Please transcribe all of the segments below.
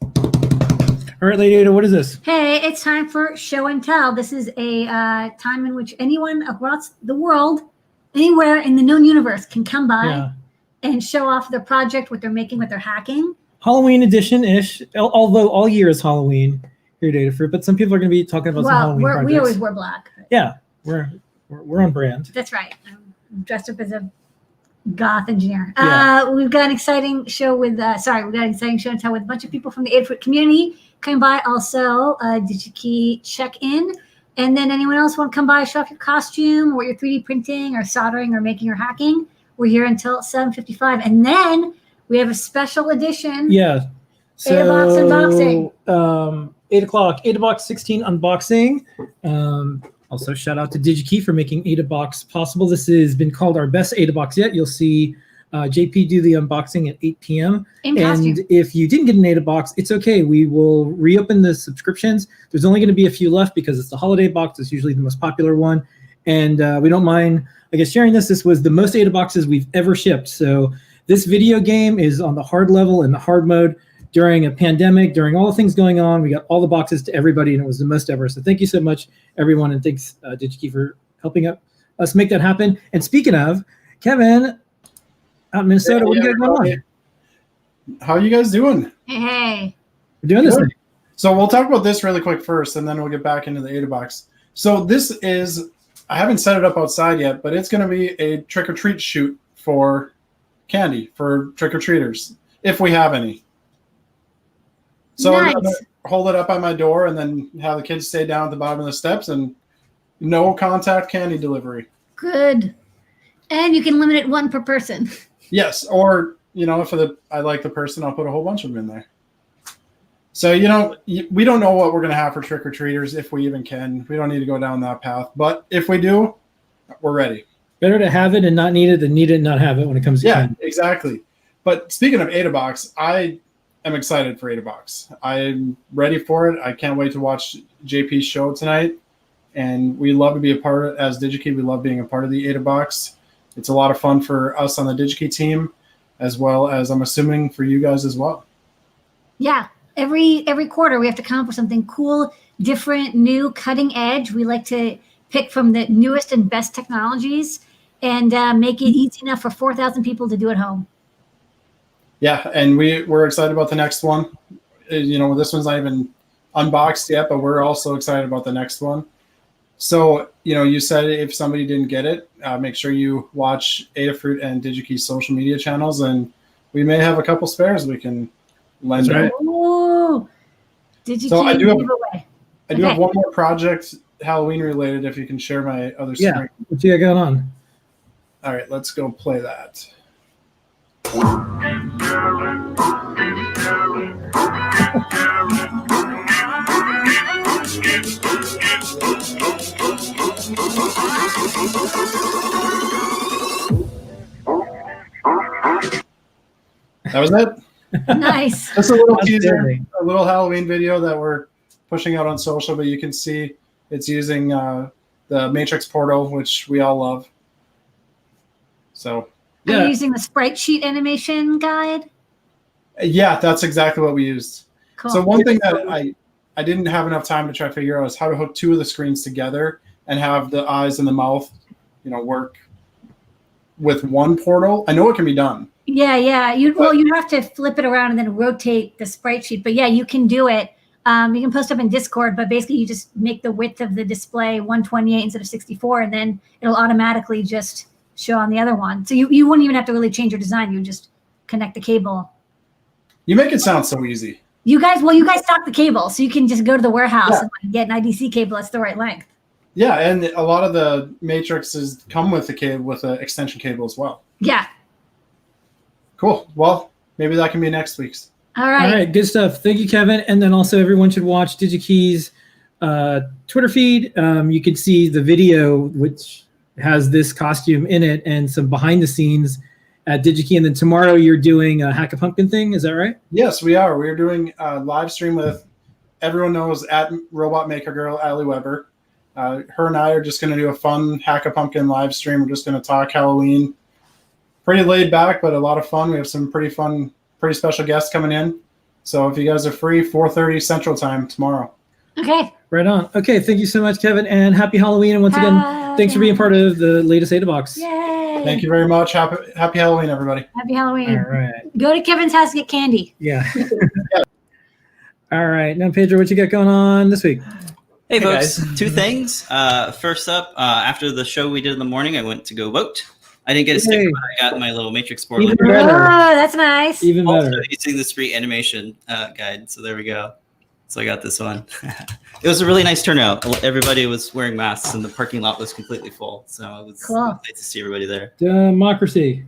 All right, Lady Ada, what is this? Hey, it's time for show and tell. This is a time in which anyone across the world, anywhere in the known universe, can come by and show off their project, what they're making, what they're hacking. Halloween edition-ish, although all year is Halloween here at Adafruit, but some people are going to be talking about some Halloween projects. We always wear black. Yeah, we're on brand. That's right. I'm dressed up as a goth engineer. Yeah. We've got an exciting show with, we've got an exciting show and tell with a bunch of people from the Adafruit community coming by. Also, DigiKey check-in. And then anyone else want to come by, show off your costume, or what you're 3D printing or soldering or making or hacking. We're here until 7:55. And then we have a special edition. Yeah. So, AdaBox unboxing. 8 o'clock, AdaBox 16 unboxing. Also, shout out to DigiKey for making AdaBox possible. This has been called our best AdaBox yet. You'll see JP do the unboxing at 8 p.m. And if you didn't get an AdaBox, it's okay. We will reopen the subscriptions. There's only going to be a few left because it's the holiday box. It's usually the most popular one. And we don't mind, I guess, sharing this. This was the most AdaBoxes we've ever shipped. So this video game is on the hard level in the hard mode. During a pandemic, during all the things going on, we got all the boxes to everybody, and it was the most ever. So thank you so much, everyone, and thanks, DigiKey, for helping us make that happen. And speaking of, Kevin, out in Minnesota, what do you got going on? How are you guys doing? Hey. We're doing this thing. So we'll talk about this really quick first, and then we'll get back into the AdaBox. So this is, I haven't set it up outside yet, but it's going to be a trick-or-treat shoot for candy, for trick-or-treaters, if we have any. So nice. I'm going to hold it up on my door and then have the kids stay down at the bottom of the steps, and no contact candy delivery. Good. And you can limit it one per person. Yes. Or, if I like the person, I'll put a whole bunch of them in there. So, we don't know what we're going to have for trick-or-treaters, if we even can. We don't need to go down that path. But if we do, we're ready. Better to have it and not need it than need it and not have it when it comes to candy. Exactly. But speaking of AdaBox, I'm excited for AdaBox. I'm ready for it. I can't wait to watch JP's show tonight. And we love to be a part of it. As DigiKey, we love being a part of the AdaBox. It's a lot of fun for us on the DigiKey team, as well as I'm assuming for you guys as well. Yeah. Every quarter, we have to come up with something cool, different, new, cutting edge. We like to pick from the newest and best technologies and make it easy enough for 4,000 people to do at home. Yeah, and we're excited about the next one. This one's not even unboxed yet, but we're also excited about the next one. So, you said if somebody didn't get it, make sure you watch Adafruit and DigiKey's social media channels, and we may have a couple spares we can lend out. Oh, DigiKey so I do giveaway. have one more project, Halloween related, if you can share my other screen. Yeah, what you got going on? All right, let's go play that. That was it. Nice. Just a little teaser, a little Halloween video that we're pushing out on social, but you can see it's using the Matrix portal, which we all love. So. Are you using the sprite sheet animation guide? Yeah, that's exactly what we used. Cool. So one thing that I didn't have enough time to try to figure out is how to hook two of the screens together and have the eyes and the mouth, work with one portal. I know it can be done. Yeah. You have to flip it around and then rotate the sprite sheet. But yeah, you can do it. You can post up in Discord, but basically you just make the width of the display 128 instead of 64, and then it'll automatically just show on the other one. So you wouldn't even have to really change your design. You just connect the cable. You make it sound so easy. You guys stock the cable, so you can just go to the warehouse and get an IDC cable that's the right length. Yeah, and a lot of the matrices come with the cable, with an extension cable as well. Yeah. Cool. Well, maybe that can be next week's. All right, good stuff. Thank you, Kevin. And then also everyone should watch DigiKey's Twitter feed. You can see the video, which has this costume in it and some behind the scenes at DigiKey. And then tomorrow you're doing a Hack a Pumpkin thing. Is that right? Yes, we are. We're doing a live stream with, everyone knows, at Robot Maker Girl, Allie Weber. Her and I are just going to do a fun Hack a Pumpkin live stream. We're just going to talk Halloween. Pretty laid back, but a lot of fun. We have some pretty special guests coming in. So if you guys are free, 4:30 Central Time tomorrow. Okay. Right on. Okay, thank you so much, Kevin, and happy Halloween. And once again, thanks for being part of the latest AdaBox. Yay. Thank you very much. Happy Halloween, everybody. Happy Halloween. All right. Go to Kevin's house and get candy. Yeah. All right. Now, Pedro, what you got going on this week? Hey, Hey, folks. Two things. First up, after the show we did in the morning, I went to go vote. I didn't get a sticker, Yay. but I got my little Matrix portal. Even Oh, better. that's nice. Even Also better. using the street animation guide. So there we go. So I got this one. It was a really nice turnout. Everybody was wearing masks and the parking lot was completely full. So it was Cool. nice to see everybody there. Democracy.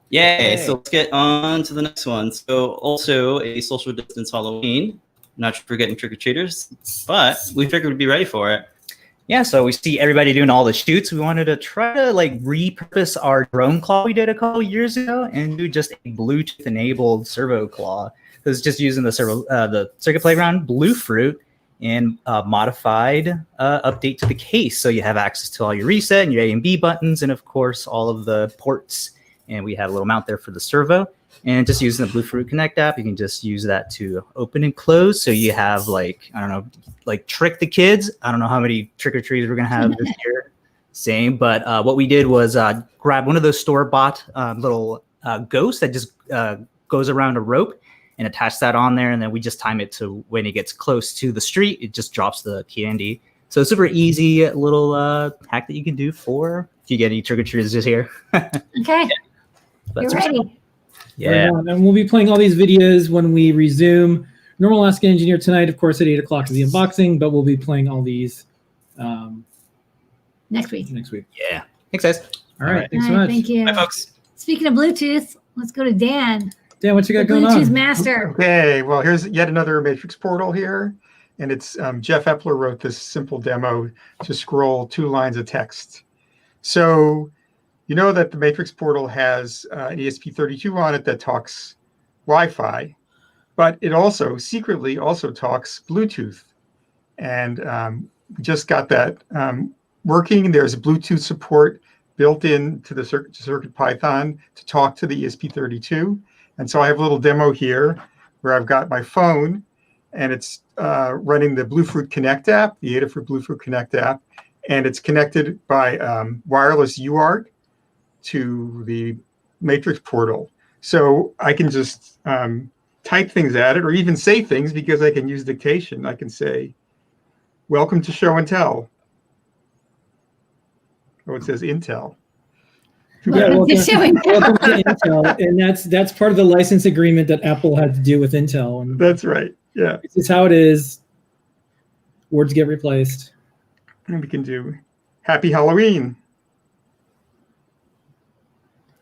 Yay. Yay. So let's get on to the next one. So also a social distance Halloween. Not sure if we're getting trick-or-treaters, but we figured we'd be ready for it. Yeah, so we see everybody doing all the shoots. We wanted to try to like repurpose our drone claw we did a couple years ago and do just a Bluetooth enabled servo claw. It was just using the Circuit Playground Bluefruit and modified update to the case. So you have access to all your reset and your A and B buttons, and of course all of the ports. And we had a little mount there for the servo. And just using the Bluefruit Connect app, you can just use that to open and close. So you have like, I don't know, like trick the kids. I don't know how many trick-or-treats we're going to have this year. Same. But what we did was grab one of those store-bought little ghosts that just goes around a rope and attach that on there. And then we just time it to when it gets close to the street, it just drops the candy. So super easy little hack that you can do for if you get any trick-or-treaters this year. Okay. But You're super ready. simple. Yeah. Right on. And we'll be playing all these videos when we resume. Normal Ask an Engineer tonight, of course, at 8 o'clock is the unboxing, but we'll be playing all these Next week. next week. Yeah. Thanks, guys. All right. All right. Thanks so All right, much. thank you. Bye, folks. Speaking of Bluetooth, let's go to Dan, Dan, what you the got going Bluetooth on? master. Okay, well, here's yet another Matrix portal here. And it's Jeff Epler wrote this simple demo to scroll 2 lines of text. So you know that the Matrix portal has an ESP32 on it that talks Wi-Fi, but it also secretly also talks Bluetooth. And we just got that working. There's Bluetooth support built into the CircuitPython to talk to the ESP32. And so I have a little demo here where I've got my phone and it's running the Bluefruit Connect app, the Adafruit Bluefruit Connect app, and it's connected by wireless UART to the Matrix portal. So I can just type things at it or even say things because I can use dictation. I can say, welcome to Show and Tell. Oh, it says Intel. Welcome to Show and Tell. Welcome to Intel, and that's part of the license agreement that Apple had to do with Intel. And That's right. Yeah. this is how it is. Words get replaced. And we can do Happy Halloween.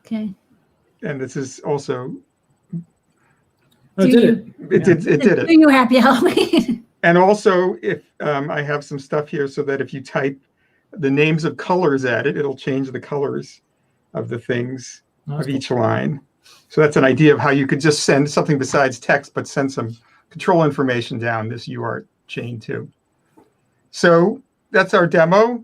Okay. And this is also, Oh, Do did you- it? it did it. Do you happy Halloween? And also, if I have some stuff here so that if you type the names of colors at it, it'll change the colors of the things That's of each line. So that's an idea of how you could just send something besides text, but send some control information down this UART chain too. So that's our demo.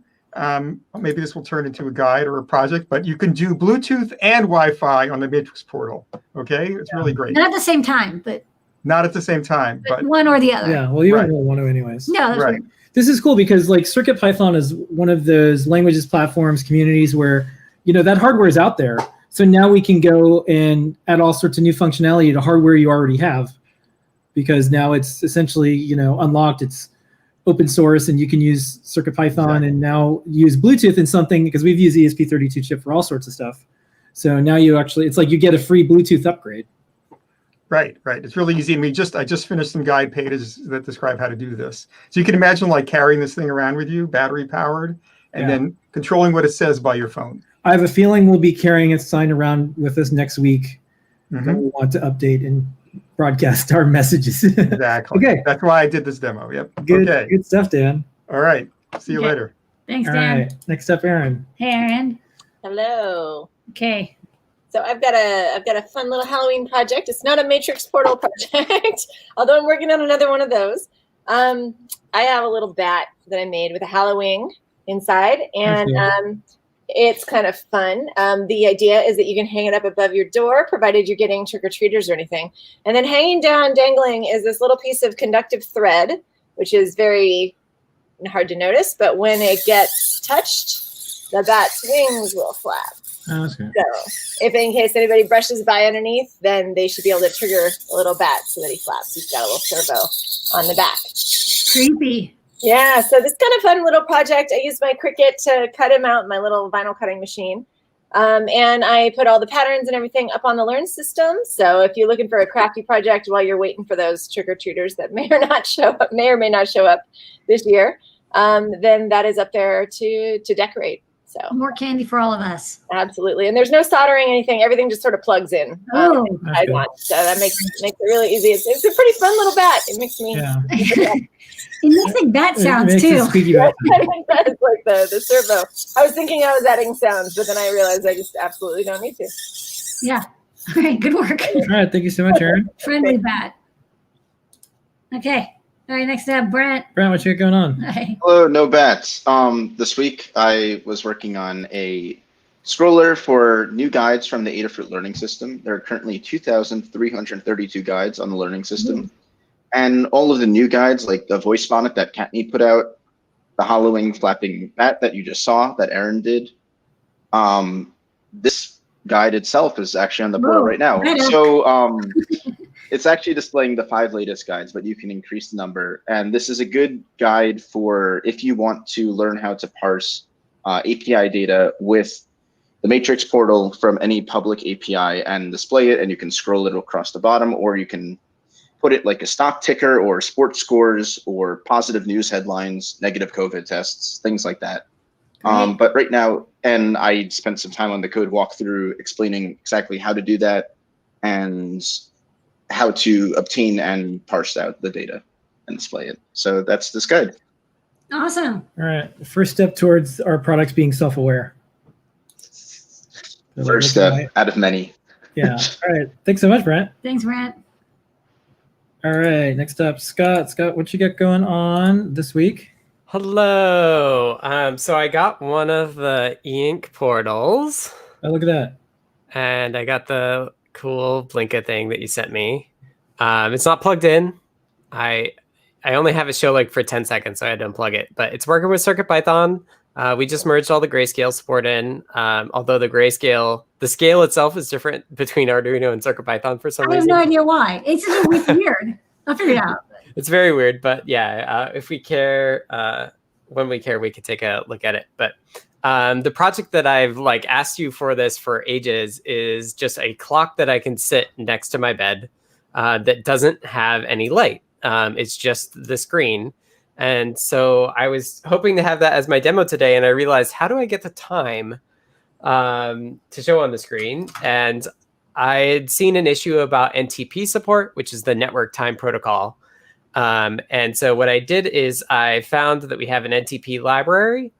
Maybe this will turn into a guide or a project, but you can do Bluetooth and Wi-Fi on the Matrix portal. Okay, it's really great. Not at the same time, but Not at the same time, but one or the other. Yeah, well, you Right. don't really want to anyways. No, that's right. right. This is cool because like CircuitPython is one of those languages, platforms, communities where, that hardware is out there. So now we can go and add all sorts of new functionality to hardware you already have, because now it's essentially, unlocked. It's open source and you can use CircuitPython Exactly. and now use Bluetooth in something, because we've used ESP32 chip for all sorts of stuff. So now it's like you get a free Bluetooth upgrade. Right. It's really easy. And I just finished some guide pages that describe how to do this. So you can imagine like carrying this thing around with you, battery powered, and Yeah. then controlling what it says by your phone. I have a feeling we'll be carrying a sign around with us next week that Mhm. we want to update and broadcast our messages. Exactly. Okay. That's why I did this demo. Yep. Good, Okay. good stuff, Dan. All right. See you Okay. later. Thanks, All Dan. right, next up, Aaron. Hey, Aaron. Hello. Okay. So I've got a fun little Halloween project. It's not a Matrix portal project, although I'm working on another one of those. I have a little bat that I made with a Halloween inside, and It's kind of fun. The idea is that you can hang it up above your door, provided you're getting trick-or-treaters or anything. And then hanging down, dangling, is this little piece of conductive thread, which is very hard to notice. But when it gets touched, the bat's wings will flap. Oh, that's good. So if in case anybody brushes by underneath, then they should be able to trigger a little bat so that he flaps. He's got a little servo on the back. Creepy. Yeah, so this kind of fun little project. I used my Cricut to cut him out, my little vinyl cutting machine. And I put all the patterns and everything up on the Learn system. So if you're looking for a crafty project while you're waiting for those trick-or-treaters that may or may not show up this year, then that is up there to decorate. So More candy for all of us. absolutely. And there's no soldering anything. Everything just sort of plugs in. Oh, That's good. So that makes it really easy. It's a pretty fun little bat. It makes me Yeah. it makes like bat sounds It makes too. a squeaky bat. it's like the servo. I was thinking I was adding sounds, but then I realized I just absolutely don't need to. Yeah. All right. Good work. All right. Thank you so much, Aaron. Friendly bat. Okay. All right. Next up, Brent. Brent, what you got going on? Hi. Hello, no bats. This week I was working on a scroller for new guides from the Adafruit Learning System. There are currently 2,332 guides on the Learning System. And all of the new guides, like the voice bonnet that Kattni put out, the hollowing, flapping bat that you just saw that Aaron did, this guide itself is actually on the board Whoa, right now. right up. So it's actually displaying the 5 latest guides, but you can increase the number. And this is a good guide for if you want to learn how to parse API data with the Matrix portal from any public API and display it, and you can scroll it across the bottom, or you can put it like a stock ticker or sports scores or positive news headlines, negative COVID tests, things like that. Great. But right now, and I spent some time on the code walkthrough explaining exactly how to do that and how to obtain and parse out the data and display it. So that's this guide. Awesome. All right. First step towards our products being self-aware. First step out of many. Yeah. All right. Thanks so much, Brent. Thanks, Brent. All right. Next up, Scott. Scott, what you got going on this week? Hello. So I got one of the e-ink portals, Oh, look at that. and I got the cool Blinka thing that you sent me. It's not plugged in. I only have it show like for 10 seconds, so I had to unplug it. But it's working with CircuitPython. We just merged all the grayscale support in. Although the scale itself is different between Arduino and CircuitPython for some I have reason. no idea why. It's just weird. I'll figure it out. It's very weird, but yeah, if we care, when we care, we could take a look at it. But the project that I've like asked you for this for ages is just a clock that I can sit next to my bed that doesn't have any light. It's just the screen. And so I was hoping to have that as my demo today, and I realized, how do I get the time to show on the screen? And I had seen an issue about NTP support, which is the Network Time Protocol. And so what I did is I found that we have an NTP library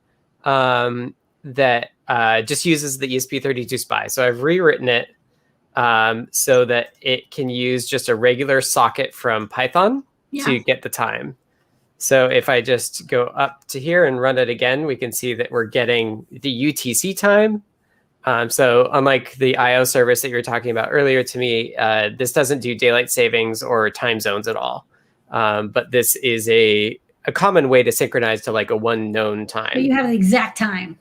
that just uses the ESP32 SPI. So I've rewritten it so that it can use just a regular socket from Python to get the time. So if I just go up to here and run it again, we can see that we're getting the UTC time. So unlike the IO service that you were talking about earlier to me, this doesn't do daylight savings or time zones at all. But this is a common way to synchronize to like a one known time. But you have the exact time.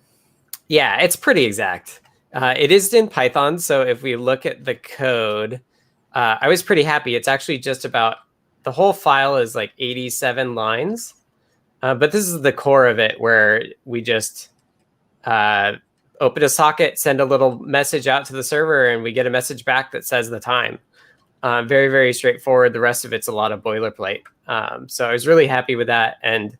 Yeah, it's pretty exact. It is in Python. So if we look at the code, I was pretty happy. It's actually just about, the whole file is like 87 lines. But this is the core of it, where we just open a socket, send a little message out to the server, and we get a message back that says the time. Very, very straightforward. The rest of it's a lot of boilerplate. So I was really happy with that. And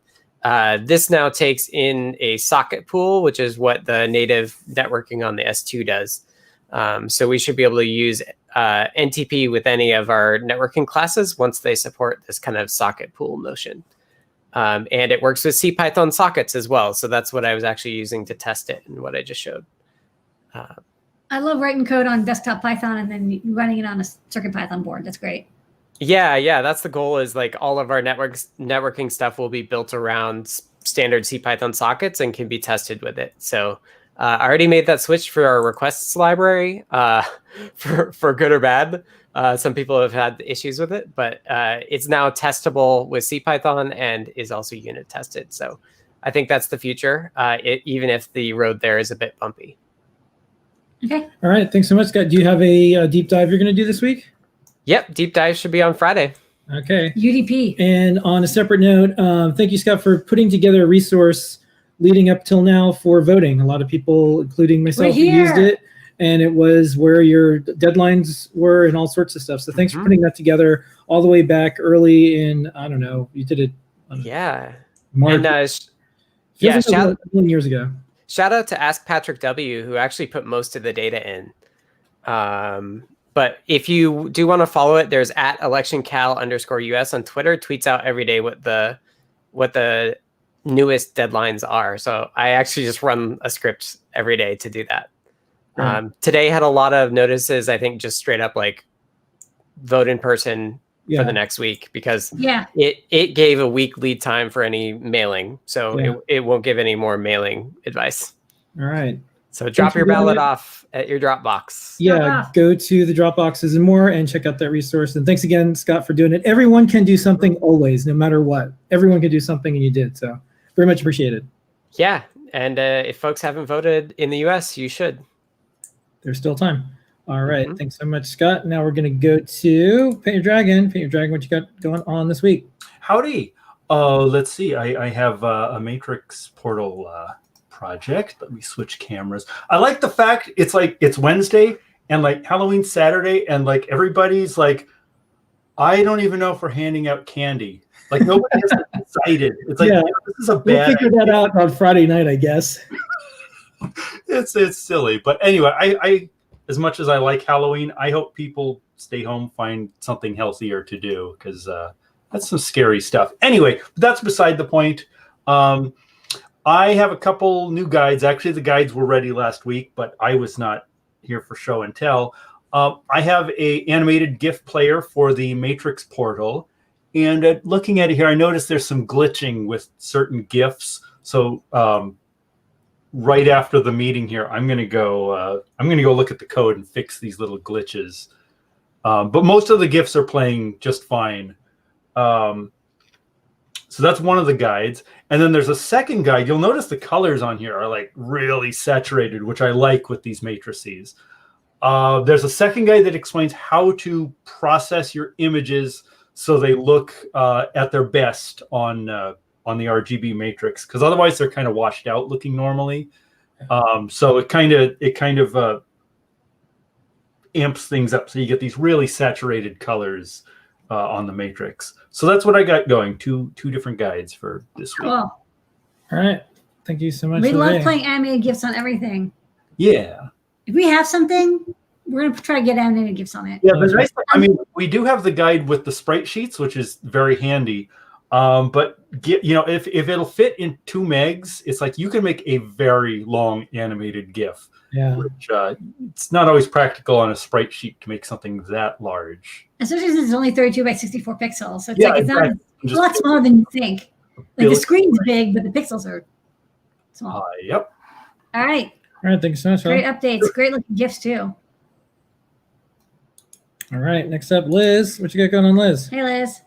this now takes in a socket pool, which is what the native networking on the S2 does. So we should be able to use NTP with any of our networking classes once they support this kind of socket pool notion. And it works with CPython sockets as well. So that's what I was actually using to test it and what I just showed. I love writing code on desktop Python and then running it on a CircuitPython board. That's great. Yeah, that's the goal, is like all of our networking stuff will be built around standard CPython sockets and can be tested with it. So I already made that switch for our requests library for good or bad. Some people have had issues with it, but it's now testable with CPython and is also unit tested. So I think that's the future, even if the road there is a bit bumpy. Okay. All right. Thanks so much, Scott. Do you have a deep dive you're going to do this week? Yep. Deep dive should be on Friday. Okay. UDP. And on a separate note, thank you, Scott, for putting together a resource leading up till now for voting. A lot of people, including myself, We're here. used it, and it was where your deadlines were and all sorts of stuff. So thanks for putting that together all the way back early in, I don't know, you did it Yeah. March. And Feels like shout, it was 1 years ago. shout out to Ask Patrick W, who actually put most of the data in. But if you do want to follow it, there's at electioncal_US on Twitter, tweets out every day what the newest deadlines are. So I actually just run a script every day to do that. Right. Today had a lot of notices, I think just straight up like vote in person Yeah. for the next week, because Yeah. it gave a week lead time for any mailing. So Yeah. it won't give any more mailing advice. All right. So drop for your doing ballot it. off at your Dropbox. Yeah, off. go to the Dropboxes and more and check out that resource. And thanks again, Scott, for doing it. Everyone can do something always, no matter what. Everyone can do something, and you did. So very much appreciated. Yeah. And if folks haven't voted in the US, you should. There's still time. All right. Mhm. Thanks so much, Scott. Now we're going to go to Paint Your Dragon. Paint Your Dragon, what you got going on this week? Howdy. Let's see. I have a Matrix Portal project. Let me switch cameras. I like the fact it's like it's Wednesday and like Halloween Saturday, and like everybody's like, I don't even know if we're handing out candy. Like nobody is excited. It's like, Yeah. this is a We'll bad figure that out on Friday night, I guess. It's silly. But anyway, I as much as I like Halloween, I hope people stay home, find something healthier to do, because that's some scary stuff. Anyway, that's beside the point. I have a couple new guides. Actually, the guides were ready last week, but I was not here for show and tell. I have a animated GIF player for the Matrix Portal. And looking at it here, I noticed there's some glitching with certain GIFs. So right after the meeting here, I'm gonna go look at the code and fix these little glitches. But most of the GIFs are playing just fine. So that's one of the guides. And then there's a second guide. You'll notice the colors on here are like really saturated, which I like with these matrices. There's a second guide that explains how to process your images so they look at their best on the RGB matrix, because otherwise they're kind of washed out looking normally. So it kind of amps things up, so you get these really saturated colors on the matrix. So that's what I got going. Two different guides for this week. Cool. All right. Thank you so much. We love Lorraine. playing animated GIFs on everything. Yeah. If we have something, we're going to try to get animated GIFs on it. Yeah, the nice thing, I mean, we do have the guide with the sprite sheets, which is very handy. But if it'll fit in 2 megs, it's like you can make a very long animated GIF. Yeah. Which it's not always practical on a sprite sheet to make something that large. Especially since it's only 32 by 64 pixels. So it's Yeah, like it's exactly. not it's a lot smaller than you think. Like the screen's big, but the pixels are small. Yep. All right. All right. Thank you so much. Great Phil. updates. Great looking GIFs too. All right. Next up, Liz. What you got going on, Liz? Hey, Liz.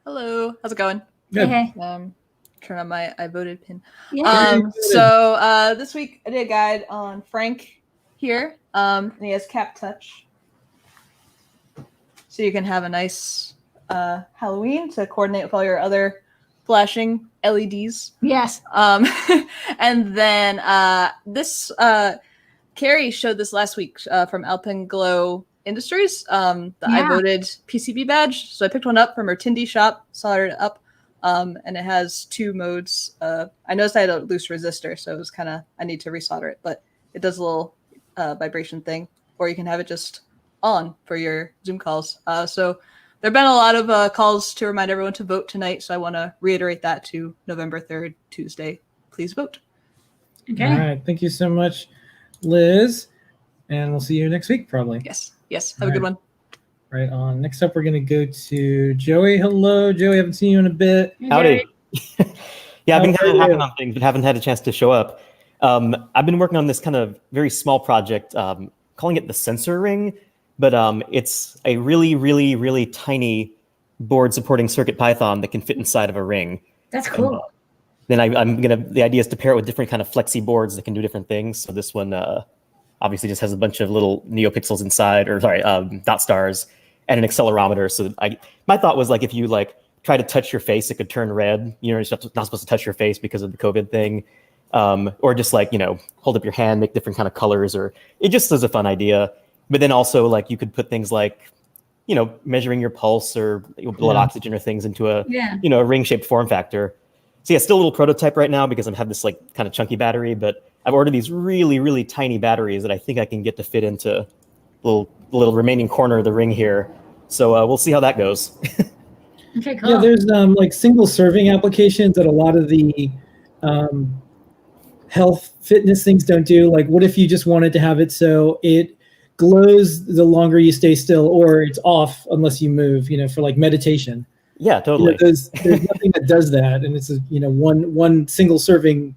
Hello, how's it going? Good. Hey. Turn on my I voted pin. Yeah. So this week I did a guide on Frank here, and he has Cap Touch, so you can have a nice Halloween to coordinate with all your other flashing LEDs. Yes. And then this Carrie showed this last week from Alpenglow Industries, the I Yeah. voted PCB badge. So I picked one up from her Tindy shop, soldered it up, and it has 2 modes. I noticed I had a loose resistor, so it was kind of, I need to resolder it, but it does a little vibration thing, or you can have it just on for your Zoom calls. So there have been a lot of calls to remind everyone to vote tonight, so I want to reiterate that to November 3rd, Tuesday. Please vote. Okay. All right. Thank you so much, Liz. And we'll see you next week, probably. Yes. Have a good one. Right on. Next up, we're going to go to Joey. Hello, Joey. Haven't seen you in a bit. Hey, Howdy. Jerry. Yeah, I've been How kind are of you? hacking on things, but haven't had a chance to show up. I've been working on this kind of very small project, calling it the sensor ring, but it's a really, really, really tiny board supporting CircuitPython that can fit inside of a ring. That's cool. Then the idea is to pair it with different kind of flexi boards that can do different things. So this one obviously just has a bunch of little NeoPixels inside, or sorry, dot stars, and an accelerometer. So my thought was like, if you like try to touch your face, it could turn red. You know, you're not supposed to touch your face because of the COVID thing. Or just like, you know, hold up your hand, make different kind of colors, or it just is a fun idea. But then also like you could put things like, you know, measuring your pulse or blood oxygen or things into a, you know, a ring-shaped form factor. So yeah, still a little prototype right now because I have this like kind of chunky battery, but I've ordered these really, really tiny batteries that I think I can get to fit into little remaining corner of the ring here. So we'll see how that goes. Okay, cool. Yeah, there's like single serving applications that a lot of the health fitness things don't do. Like what if you just wanted to have it so it glows the longer you stay still, or it's off unless you move, you know, for like meditation. Yeah, totally. You know, there's nothing that does that, and it's a, you know, one single serving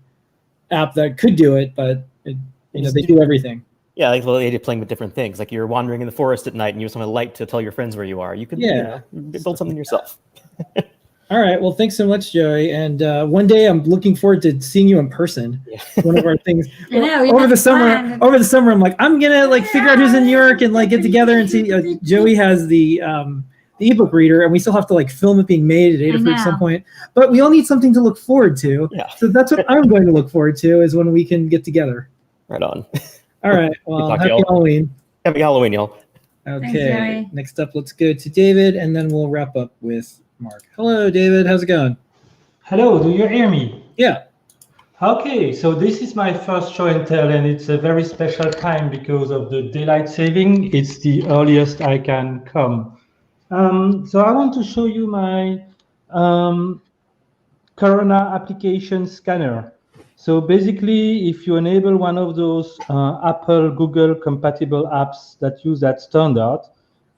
app that could do it, but it, you know, they do everything. Yeah, like playing with different things. Like you're wandering in the forest at night and you just want a light to tell your friends where you are. You could you know, build something yourself. All right. Well, thanks so much, Joey. And one day I'm looking forward to seeing you in person. Yeah. One of our things I know, over the summer. Over the summer, I'm like, I'm gonna like figure out who's in New York and like get together and see. Joey has the ebook reader, and we still have to like film it being made at Adafruit at some point. But we all need something to look forward to. Yeah. So that's what I'm going to look forward to, is when we can get together. Right on. All right. Well, happy Halloween. Happy Halloween, y'all. Okay. Next up, let's go to David, and then we'll wrap up with Mark. Hello, David. How's it going? Hello. Do you hear me? Yeah. Okay. So this is my first show and tell, and it's a very special time because of the daylight saving. It's the earliest I can come. So I want to show you my Corona application scanner. So basically, if you enable one of those Apple, Google compatible apps that use that standard,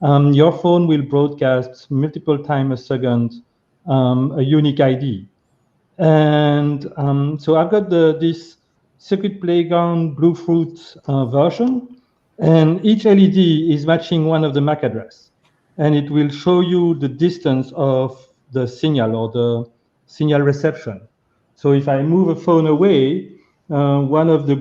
your phone will broadcast multiple times a second a unique ID. And so I've got this Circuit Playground Bluefruit version, and each LED is matching one of the MAC address. And it will show you the distance of the signal or the signal reception. So if I move a phone away, one of the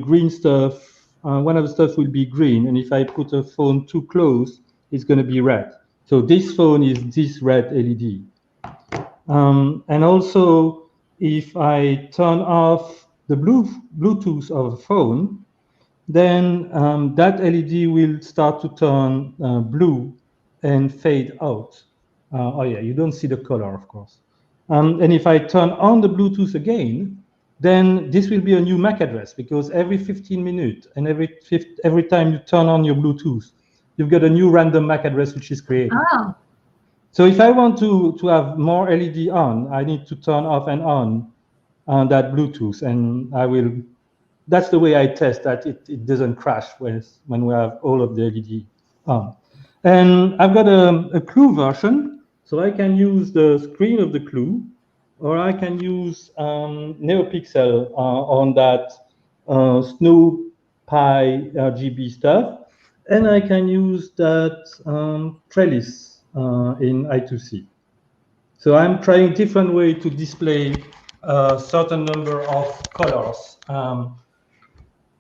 stuff will be green. And if I put a phone too close, it's going to be red. So this phone is this red LED. And also, if I turn off the Bluetooth of a phone, then that LED will start to turn blue and fade out. Oh yeah, you don't see the color, of course. And if I turn on the Bluetooth again, then this will be a new MAC address, because every 15 minutes and every time you turn on your Bluetooth, you've got a new random MAC address which is created. Oh. So if I want to have more LED on, I need to turn off and on that Bluetooth, and that's the way I test that it doesn't crash when we have all of the LED on. And I've got a Clue version, so I can use the screen of the Clue, or I can use NeoPixel on that Snow Pi RGB stuff, and I can use that Trellis in I2C. So I'm trying different way to display a certain number of colors.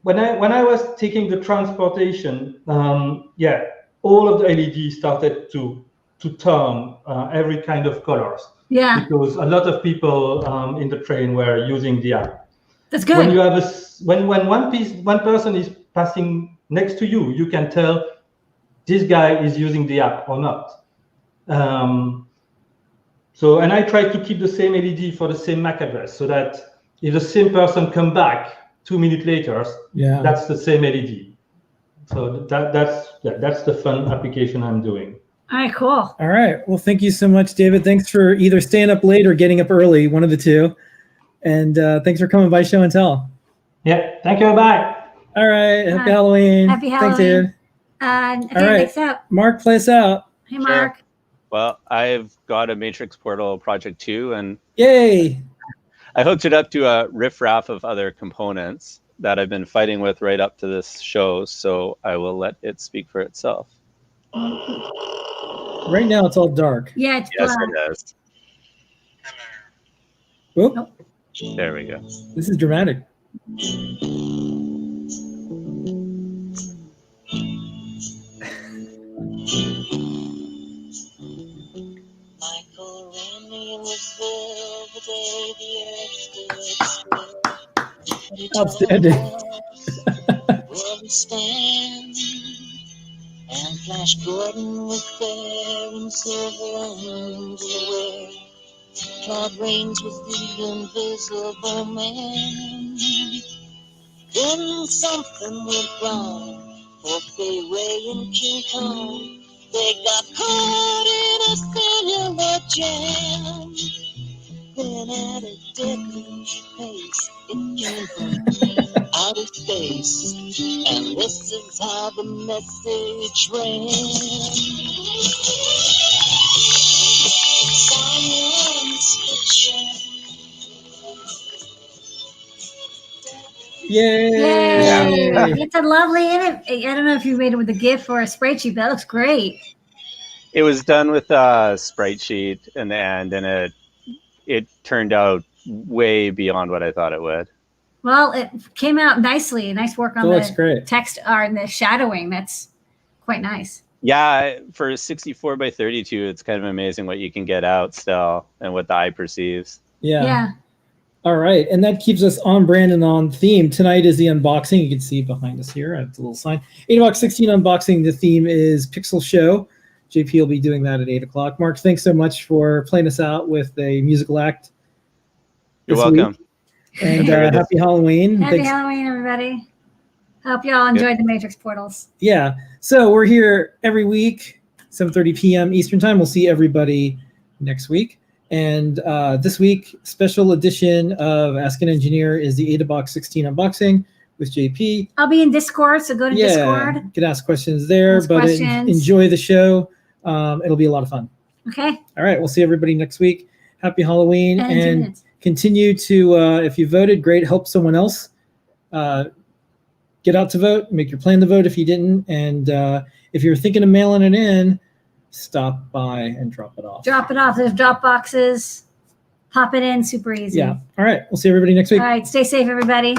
When I was taking the transportation, all of the LEDs started to turn every kind of colors. Yeah. Because a lot of people in the train were using the app. That's good. When you have when one person is passing next to you, you can tell this guy is using the app or not. And I try to keep the same LED for the same MAC address, so that if the same person come back 2 minutes later, that's the same LED. So that's the fun application I'm doing. All right, cool. All right. Well, thank you so much, David. Thanks for either staying up late or getting up early, one of the two. And thanks for coming by Show and Tell. Yeah. Thank you. Bye. All right. Happy Halloween. Happy Thanks, Halloween. David. Okay, All right. next up. Mark, play us out. Hey, Mark. Well, I've got a Matrix Portal Project 2, and yay! I hooked it up to a riffraff of other components. that I've been fighting with right up to this show, so I will let it speak for itself. Right now, it's all dark. Yeah, it's Yes, black. it is. Whoop. There we go. This is dramatic. Outstanding. And Flash Gordon with fair and silver underwear. Claude Rains was the invisible man. Then something went wrong for Fay Ray and King Kong. They got caught in a cellular jam. Then at a deadly pace, it came from outer space. And this is how the message ran. Science fiction. Yay! Yay! It's a lovely I don't know if you made it with a GIF or a spreadsheet, but that looks great. It was done with a sprite sheet in the end, and it turned out way beyond what I thought it would. Well, it came out nicely. Nice work on It looks the great. text art and the shadowing. That's quite nice. Yeah, for 64 by 32, it's kind of amazing what you can get out still and what the eye perceives. Yeah. All right. And that keeps us on brand and on theme. Tonight is the unboxing. You can see behind us here. I have the little sign. 8:16 unboxing. The theme is Pixel Show. JP will be doing that at 8 o'clock. Mark, thanks so much for playing us out with a musical act. You're this welcome. week. And happy Halloween. Happy Thanks. Halloween, everybody. Hope y'all enjoyed the Matrix Portals. Yeah. So we're here every week, 7:30 p.m. Eastern Time. We'll see everybody next week. And this week, special edition of Ask an Engineer is the AdaBox 16 unboxing with JP. I'll be in Discord, so go to Discord. You can ask questions there, Ask but questions. enjoy the show. It'll be a lot of fun. Okay. All right. We'll see everybody next week. Happy Halloween. And in 2 minutes. Continue to, if you voted, great, help someone else. Get out to vote, make your plan to vote if you didn't. And if you're thinking of mailing it in, stop by and drop it off. Drop it off. There's drop boxes. Pop it in. Super easy. Yeah. All right. We'll see everybody next week. All right. Stay safe, everybody.